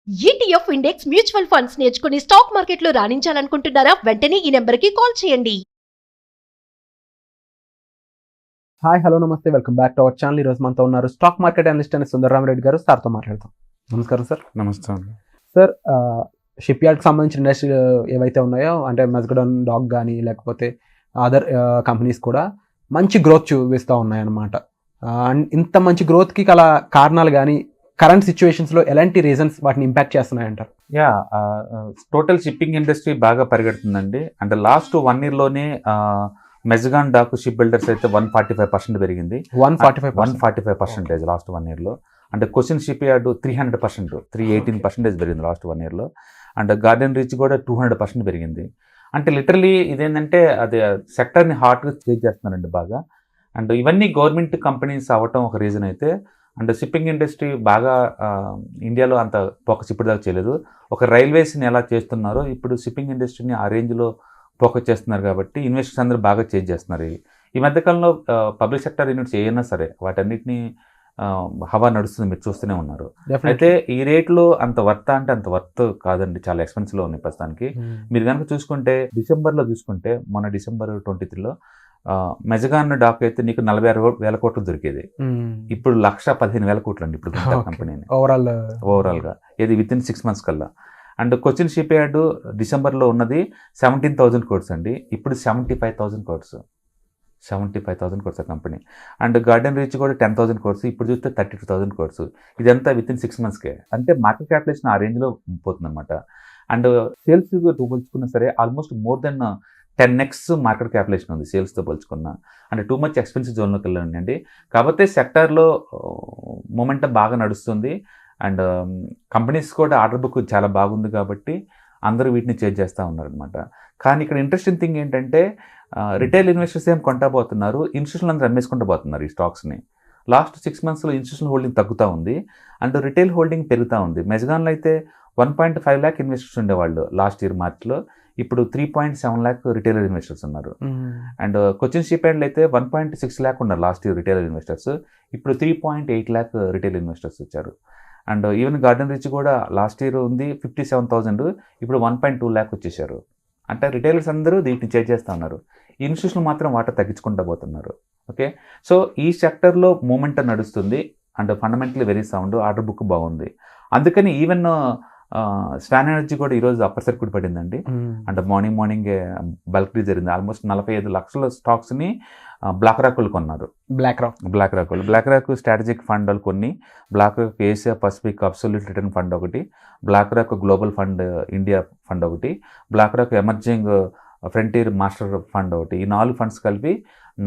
ETF index mutual funds నేర్చుకుని stock మార్కెట్లో రాణించాలనుకుంటున్నారా? వెంటనే ఈ నెంబర్కి కాల్ చేయండి. హాయ్ హలో నమస్తే, welcome back to our channel. ఈరోజు మనతో ఉన్నారు స్టాక్ మార్కెట్ అనలిస్ట్ అయిన సుందరరామరెడ్డి గారు. సార్తో మాట్లాడతాం. నమస్కారం సార్. నమస్తే అండి. సార్, షిప్ యార్డ్కి సంబంధించిన ఇండస్ట్రీ ఏవైతే ఉన్నాయో, అంటే మజ్గడాన్ డాక్ కానీ లేకపోతే అదర్ కంపెనీస్ కూడా మంచి గ్రోత్ చూపిస్తూ ఉన్నాయన్నమాట. అండ్ ఇంత మంచి గ్రోత్కి గల కారణాలు కానీ కరెంట్ సిచ్యువేషన్స్లో ఎలాంటి రీజన్స్ వాటిని ఇంపాక్ట్ చేస్తున్నాయంటారు? టోటల్ షిప్పింగ్ ఇండస్ట్రీ బాగా పరిగెడుతుందండి. అంటే లాస్ట్ 1 yearలోనే మెజగాన్ డాక్ షిప్ బిల్డర్స్ అయితే 145% పెరిగింది. 145% లాస్ట్ 1 yearలో. అంటే క్వశ్చన్ షిప్ యార్డ్ 300%, 318% పెరిగింది లాస్ట్ 1 yearలో. అండ్ గార్డెన్ రీచ్ కూడా 200% పెరిగింది. అంటే లిటరలీ ఇదేంటంటే అది సెక్టర్ని హార్ట్గా చేంజ్ చేస్తున్నారండి బాగా. అండ్ ఇవన్నీ గవర్నమెంట్ కంపెనీస్ అవ్వటం ఒక రీజన్ అయితే, అండ్ షిప్పింగ్ ఇండస్ట్రీ బాగా ఇండియాలో అంత ఫోకస్ ఇప్పటిదాకా చేయలేదు. ఒక రైల్వేస్ని ఎలా చేస్తున్నారో ఇప్పుడు షిప్పింగ్ ఇండస్ట్రీని ఆ రేంజ్లో ఫోకస్ చేస్తున్నారు కాబట్టి ఇన్వెస్టర్స్ అందరూ బాగా చేంజ్ చేస్తున్నారు. ఈ మధ్యకాలంలో పబ్లిక్ సెక్టర్ యూనిట్స్ ఏమైనా సరే వాటన్నిటిని హవా నడుస్తుంది, మీరు చూస్తూనే ఉన్నారు. అయితే ఈ రేట్లో అంత వర్త్ అంటే అంత వర్త్ కాదండి, చాలా ఎక్స్పెన్సివ్లో ఉన్నాయి ప్రస్తుతానికి. మీరు కనుక చూసుకుంటే డిసెంబర్లో చూసుకుంటే, మొన్న December 23లో మెజగాన్ డాక్ అయితే నీకు 46,000 కోట్లు దొరికేది. ఇప్పుడు 1,15,000 కోట్లు అండి ఇప్పుడు కంపెనీని ఓవరాల్గా, ఇది విత్ ఇన్ 6 months కల్లా. అండ్ కొచ్చిన్ షిప్ యార్డ్ డిసెంబర్లో ఉన్నది 17,000 crores అండి, ఇప్పుడు 75,000 crores. 75,000 crores ఆ కంపెనీ. అండ్ గార్డెన్ రీచ్ కూడా 10,000 crores, ఇప్పుడు చూస్తే 32,000 crores. ఇదంతా విత్ ఇన్ 6 monthsకే. అంటే మార్కెట్ క్యాపిటలైజేషన్ ఆ రేంజ్లో పోతుందన్నమాట. అండ్ సేల్స్ పోల్చుకున్నా సరే almost more than 10x market capitalization ఉంది సేల్స్తో పోల్చుకున్నా. అంటే టూ మచ్ ఎక్స్పెన్సివ్ జోన్లోకి వెళ్ళండి. కాకపోతే సెక్టార్లో మొమెంటం బాగా నడుస్తుంది. అండ్ కంపెనీస్ కూడా ఆర్డర్ బుక్ చాలా బాగుంది కాబట్టి అందరూ వీటిని చేంజ్ చేస్తూ ఉన్నారనమాట. కానీ ఇక్కడ ఇంట్రెస్టింగ్ థింగ్ ఏంటంటే, రిటైల్ ఇన్వెస్టర్స్ ఏం కొంటా పోతున్నారు, ఇన్స్టిట్యూషనల్ అందరూ అమ్మేసుకుంటూ పోతున్నారు ఈ స్టాక్స్ని. లాస్ట్ 6 monthsలో ఇన్స్టిట్యూషనల్ హోల్డింగ్ తగ్గుతూ ఉంది అండ్ రిటైల్ హోల్డింగ్ పెరుగుతూ ఉంది. మెజగాన్లో అయితే 1.5 lakh ఇన్వెస్టర్స్ ఉండేవాళ్ళు లాస్ట్ ఇయర్ మార్చ్లో, ఇప్పుడు 3.7 lakh రిటైలర్ ఇన్వెస్టర్స్ ఉన్నారు. అండ్ కొచ్చిన్ షిప్ యార్డ్లో అయితే 1.6 lakh ఉన్నారు లాస్ట్ ఇయర్ రిటైలర్ ఇన్వెస్టర్స్, ఇప్పుడు 3.8 lakh రిటైల్ ఇన్వెస్టర్స్ వచ్చారు. అండ్ ఈవెన్ గార్డెన్ రిచ్ కూడా లాస్ట్ ఇయర్ ఉంది 57,000, ఇప్పుడు 1.2 lakh వచ్చేసారు. అంటే రిటైలర్స్ అందరూ దీన్ని చేంజ్ చేస్తూ ఉన్నారు, ఇన్స్టిట్యూషన్లు మాత్రం వాటర్ తగ్గించుకుంటూ పోతున్నారు. ఓకే, సో ఈ సెక్టర్లో మూమెంట్ నడుస్తుంది and fundamentally very sound, order book బాగుంది. అందుకని ఈవెన్ స్వాన్ ఎనర్జీ కూడా ఈరోజు అప్పర్ సర్క్యూట్ పడిందండి. అంటే మార్నింగ్ బల్క్ డీ జరిగింది. ఆల్మోస్ట్ 45 లక్షల స్టాక్స్ని బ్లాక్ రాక్ వాళ్ళు కొన్నారు. బ్లాక్ రాక్ స్ట్రాటజిక్ ఫండ్ వాళ్ళు కొన్ని, BlackRock Asia Pacific absolute return fund ఒకటి, BlackRock global fund India fund ఒకటి, BlackRock emerging frontier master fund ఒకటి. ఈ 4 ఫండ్స్ కలిపి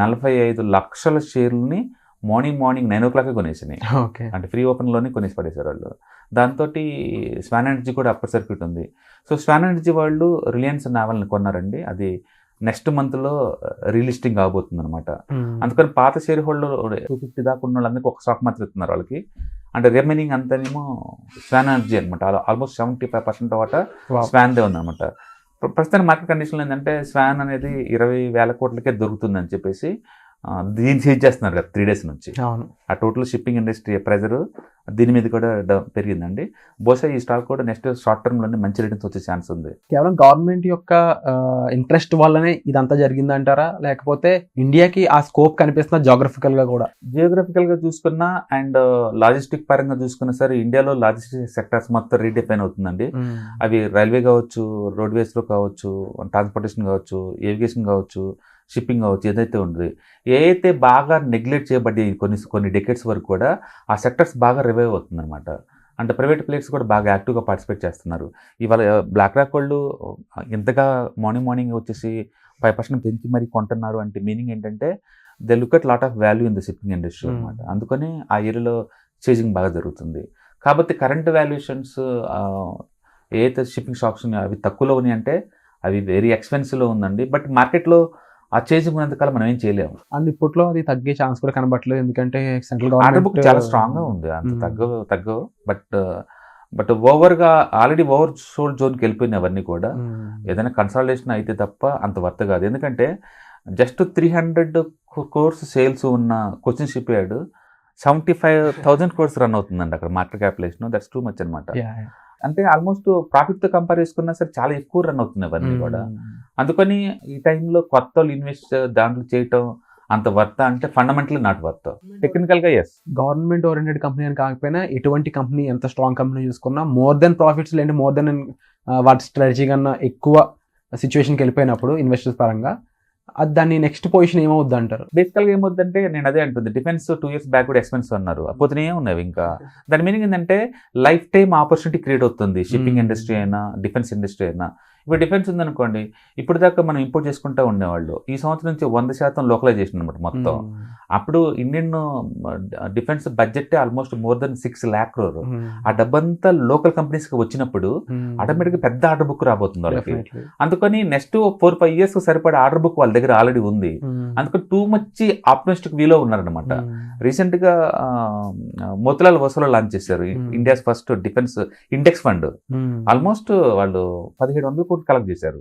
45 లక్షల షేర్లని మార్నింగ్ 9 o'clock కొనేసినాయి. అంటే ఫ్రీ ఓపెన్లోనే కొనేసి పడేశారు వాళ్ళు. దాంతో స్వాన్ ఎనర్జీ కూడా అప్పర్ సర్క్యూట్ ఉంది. సో స్వాన్ ఎనర్జీ వాళ్ళు రిలయన్స్ నావల్ని కొన్నారండి, అది నెక్స్ట్ మంత్లో రీలిస్టింగ్ అవబోతుంది అనమాట. అందుకని పాత షేర్ హోల్డర్ 250 దాకా ఉన్న వాళ్ళందరికీ ఒక స్టాక్ మాత్రం ఇస్తున్నారు వాళ్ళకి. అంటే రిమైనింగ్ అంతానేమో స్వాన్ ఎనర్జీ అనమాట. ఆల్మోస్ట్ 75% వాటా స్వాన్దే ఉందన్నమాట. ప్రస్తుతానికి మార్కెట్ కండిషన్లో ఏంటంటే స్వాన్ అనేది 20,000 కోట్లకే దొరుకుతుందని చెప్పేసి దీన్ని చేంజ్ చేస్తున్నారు కదా 3 days నుంచి. ఆ టోటల్ షిప్పింగ్ ఇండస్ట్రీ ప్రెజర్ దీని మీద కూడా పెరిగిందండి. బహుశా ఈ స్టాక్ కూడా నెక్స్ట్ షార్ట్ టర్మ్లోనే మంచి రిటర్న్స్ వచ్చే ఛాన్స్ ఉంది. కేవలం గవర్నమెంట్ యొక్క ఇంట్రెస్ట్ వల్లనే ఇదంతా జరిగిందంటారా, లేకపోతే ఇండియాకి ఆ స్కోప్ కనిపిస్తున్న జియోగ్రఫికల్గా చూసుకున్నా అండ్ లాజిస్టిక్ పరంగా చూసుకున్నా సరే, ఇండియాలో లాజిస్టిక్ సెక్టర్స్ మొత్తం రీడిఫైన్ అవుతుందండి. అవి రైల్వే కావచ్చు, రోడ్వేస్లో కావచ్చు, ట్రాన్స్పోర్టేషన్ కావచ్చు, ఏవిగేషన్ కావచ్చు, షిప్పింగ్ కావచ్చు, ఏదైతే ఉంది, ఏదైతే బాగా నెగ్లెక్ట్ చేయబడి కొన్ని డెకేడ్స్ వరకు కూడా ఆ సెక్టర్స్ బాగా రివైవ్ అవుతుందన్నమాట. అంటే ప్రైవేట్ ప్లేయర్స్ కూడా బాగా యాక్టివ్గా పార్టిసిపేట్ చేస్తున్నారు. ఇవాళ బ్లాక్ రాక్ వాళ్ళు ఇంతగా మార్నింగ్ వచ్చేసి 5% పెంచి మరీ కొంటున్నారు అంటే మీనింగ్ ఏంటంటే they look at lot of value in the shipping industry అనమాట. అందుకని ఆ ఏరియాలో చేజింగ్ బాగా జరుగుతుంది. కాబట్టి కరెంట్ వాల్యుయేషన్స్ ఏదైతే షిప్పింగ్ స్టాక్స్ ఉన్నాయో అవి తక్కువలో ఉన్నాయి అంటే అవి వెరీ ఎక్స్పెన్సివ్లో ఉందండి. బట్ మార్కెట్లో ఆ చేంజింగ్ ఉన్నంతకాలం మనం ఏం చేయలేము. అండ్ ఇప్పట్లో అది తగ్గే ఛాన్స్ కూడా కనబట్టలేదు, ఎందుకంటే సెంట్రల్ ఆర్డర్ బుక్ చాలా స్ట్రాంగ్గా ఉంది, అంత తగ్గవు. బట్ ఓవర్గా ఆల్రెడీ ఓవర్ సోల్డ్ జోన్కి వెళ్ళిపోయినాయి అవన్నీ కూడా. ఏదైనా కన్సాలిడేషన్ అయితే తప్ప అంత వర్త్ కాదు. ఎందుకంటే జస్ట్ 300 crores సేల్స్ ఉన్న Cochin shipyard 75,000 crores run అవుతుందండి అక్కడ market capitalization. That's too much అనమాట. అంటే ఆల్మోస్ట్ ప్రాఫిట్ తో కంపేర్ చేసుకున్నా సరే చాలా ఎక్కువ రన్ అవుతుంది అవన్నీ కూడా. అందుకని ఈ టైంలో కొత్త వాళ్ళు ఇన్వెస్ట్ దాంట్లో చేయటం అంత వర్త అంటే ఫండమెంటలీ నాట్ వర్త్. టెక్నికల్ గా ఎస్, గవర్నమెంట్ ఓరియంటెడ్ కంపెనీ అని కాకపోయినా ఎటువంటి కంపెనీ ఎంత స్ట్రాంగ్ కంపెనీ చూసుకున్నా మోర్ దెన్ ప్రాఫిట్స్ లేదంటే మోర్ దెన్ వాటి స్ట్రాటజీ కన్నా ఎక్కువ సిచ్యువేషన్కి వెళ్ళిపోయినప్పుడు ఇన్వెస్టర్స్ పరంగా అది దాన్ని నెక్స్ట్ పొజిషన్ ఏమవుద్ది అంటారు? బేసికల్ గా ఏమవుతుందంటే నేను అదే అంటుంది, డిఫెన్స్ 2 years బ్యాక్ కూడా ఎక్స్పెన్సివ్ అన్నారు, పోతూనే ఉన్నవి ఇంకా. దాని మీనింగ్ ఏంటంటే లైఫ్ టైం ఆపర్చునిటీ క్రియేట్ అవుతుంది, షిప్పింగ్ ఇండస్ట్రీ అయినా డిఫెన్స్ ఇండస్ట్రీ అయినా. ఇప్పుడు డిఫెన్స్ ఉందనుకోండి, ఇప్పుడు దాకా మనం ఇంపోర్ట్ చేసుకుంటూ ఉండేవాళ్ళు, ఈ సంవత్సరం నుంచి 100% లోకలైజేషన్ అనమాట మొత్తం. అప్పుడు Indian defence budget almost more then 6 lakh crore. ఆ డబ్బంతా లోకల్ కంపెనీస్ కి వచ్చినప్పుడు ఆటోమేటిక్ గా పెద్ద ఆర్డర్ బుక్ రాబోతుంది వాళ్ళకి. అందుకని నెక్స్ట్ 4-5 years సరిపడే ఆర్డర్ బుక్ వాళ్ళ దగ్గర ఆల్రెడీ ఉంది. అందుకని టూ మచ్ ఆప్టమిస్టిక్ వ్యూలో ఉన్నారనమాట. రీసెంట్ గా మోతిలాల్ వసూలో లాంచ్ చేశారు India's first defence index fund. Almost వాళ్ళు 1700 కోట్లు కలెక్ట్ చేశారు,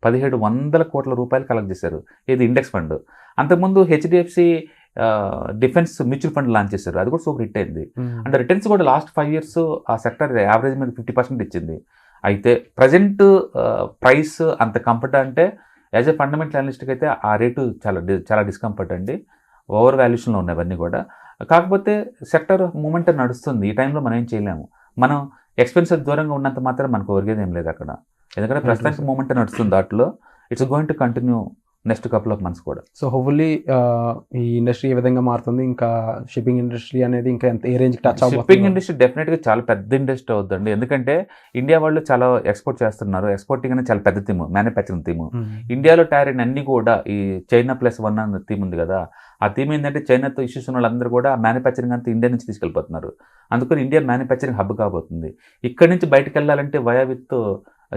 1700 కోట్ల రూపాయలు కలెక్ట్ చేశారు. ఇది ఇండెక్స్ ఫండ్. అంతకుముందు HDFC defence mutual fund launch చేశారు, అది కూడా సూపర్ హిట్ అయింది. అంటే రిటర్న్స్ కూడా లాస్ట్ 5 years ఆ సెక్టర్ యావరేజ్ మీద 50% ఇచ్చింది. అయితే ప్రజెంట్ ప్రైస్ అంత కంఫర్ట్ అంటే యాజ్ ఎ ఫండమెంటల్ అనలిస్ట్కి అయితే ఆ రేటు చాలా డిస్కంఫర్ట్ అండి. ఓవర్ వాల్యుయేషన్లో ఉన్నాయి అవన్నీ కూడా. కాకపోతే సెక్టర్ మూమెంట్ నడుస్తుంది, ఈ టైంలో మనం ఏం చేయలేము. మనం ఎక్స్పెన్సెస్ దూరంగా ఉన్నంత మాత్రం మనకు ఒరిగేది ఏం లేదు అక్కడ, ఎందుకంటే ప్రస్తుతానికి మూమెంట్ నడుస్తుంది దాంట్లో. It's going to continue next couple of months కూడా. సో హోప్ఫుల్లీ ఈ ఇండస్ట్రీ ఏ విధంగా మారుతుంది, ఇంకా షిప్పింగ్ ఇండస్ట్రీ అనేది ఇంకా ఎంత ఏ రేంజ్ టచ్ అవుతుంది? షిప్పింగ్ ఇండస్ట్రీ డెఫినెట్ గా చాలా పెద్ద ఇండస్ట్రీ అవుతుందండి, ఎందుకంటే ఇండియా వాళ్ళు చాలా ఎక్స్పోర్ట్ చేస్తున్నారు. ఎక్స్పోర్టింగ్ అనేది చాలా పెద్ద థీమ్, మ్యానుఫ్యాక్చరింగ్ థీమ్. ఇండియాలో తయారైన అన్ని కూడా ఈ చైనా +1 అన్న థీమ్ ఉంది కదా, ఆ థీమ్ ఏంటంటే చైనాతో ఇష్యూస్ ఉన్న వాళ్ళందరూ కూడా మ్యానుఫ్యాక్చరింగ్ అంతా ఇండియా నుంచి తీసుకెళ్ళిపోతున్నారు. అందుకని ఇండియా మ్యానుఫ్యాక్చరింగ్ హబ్ కాబోతుంది. ఇక్కడ నుంచి బయటకు వెళ్ళాలంటే వయా విత్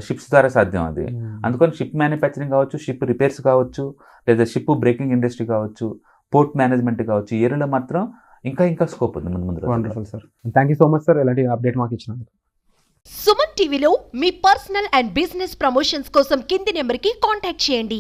షిప్స్ ద్వారా సాధ్యం అది. అందుకని షిప్ మ్యానుఫ్యాక్చరింగ్ కావచ్చు, షిప్ రిపేర్స్ కావచ్చు, లేదా షిప్ బ్రేకింగ్ ఇండస్ట్రీ కావచ్చు, పోర్ట్ మేనేజ్మెంట్ కావచ్చు, ఈ ఏరియాలో మాత్రం ఇంకా స్కోప్ ఉంది ముందు. Wonderful sir, thank you so much sir ఇలాంటి అప్డేట్ మాకు ఇచ్చినందుకు. సుమన్ టీవీలో మీ పర్సనల్ అండ్ బిజినెస్ ప్రమోషన్స్ కోసం కింది నెంబర్కి కాంటాక్ట్ చేయండి.